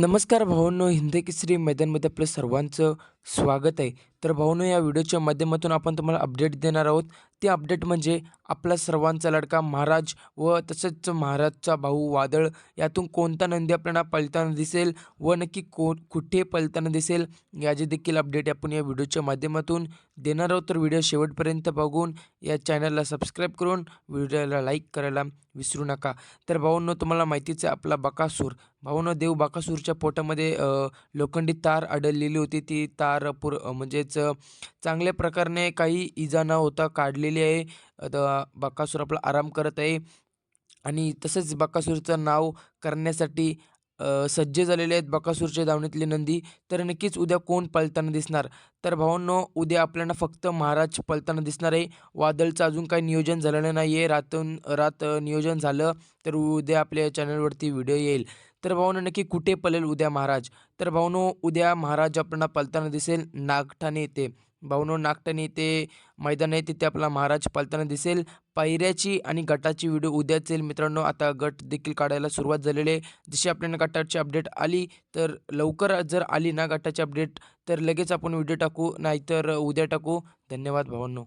नमस्कार भावांनो, हिंद केसरी मैदानमध्ये आपलं सर्वांचं स्वागत आहे. तर भावांनो, या व्हिडिओच्या माध्यमातून आपण तुम्हाला अपडेट देणार आहोत. ते अपडेट म्हणजे आपला सर्वांचा लाडका महाराज व तसंच महाराजचा भाऊ वादळ यातून कोणता नंदी आपल्याला पळताना दिसेल व नक्की कुठे पळताना दिसेल याची देखील अपडेट आपण या व्हिडिओच्या माध्यमातून देणार आहोत. तर व्हिडिओ शेवटपर्यंत बघून या चॅनलला सबस्क्राईब करून व्हिडिओला लाईक करायला विसरू नका. तर भावांनो, तुम्हाला माहितीच आहे आपला बकासूर भावांनो, देव बकासूरच्या पोटामध्ये लोखंडी तार अडकलेली होती. ती तार म्हणजेच चांगल्या प्रकारे काही इजा न होता काढलेली आहे. बकासूर आपला आराम करत आहे आणि तसंच बकासूरचं नाव करण्यासाठी सज्ज झालेले आहेत बकासूरच्या दावणीतले नंदी. तर नक्कीच उद्या कोण पळताना दिसणार? तर भावांनो, उद्या आपल्याला फक्त महाराज पळताना दिसणार आहे. वादळचं अजून काही नियोजन झालेलं नाही आहे. रात नियोजन झालं तर उद्या आपल्या चॅनलवरती व्हिडिओ येईल. तर भावांनो, नक्की कुठे पळेल उद्या महाराज? तर भावांनो, उद्या महाराज आपल्याला पळताना दिसेल नागठाणे येथे. भावांनो, नागठाणे येथे मैदान आहे, तिथे आपला महाराज पळताना दिसेल. पायऱ्याची आणि गटाची व्हिडिओ उद्याच येईल मित्रांनो. आता गट देखील काढायला सुरुवात झालेली आहे. जशी आपल्याला गटाची अपडेट आली तर लवकर जर आली ना गटाची अपडेट तर लगेच आपण व्हिडिओ टाकू, नाहीतर उद्या टाकू. धन्यवाद भावांनो.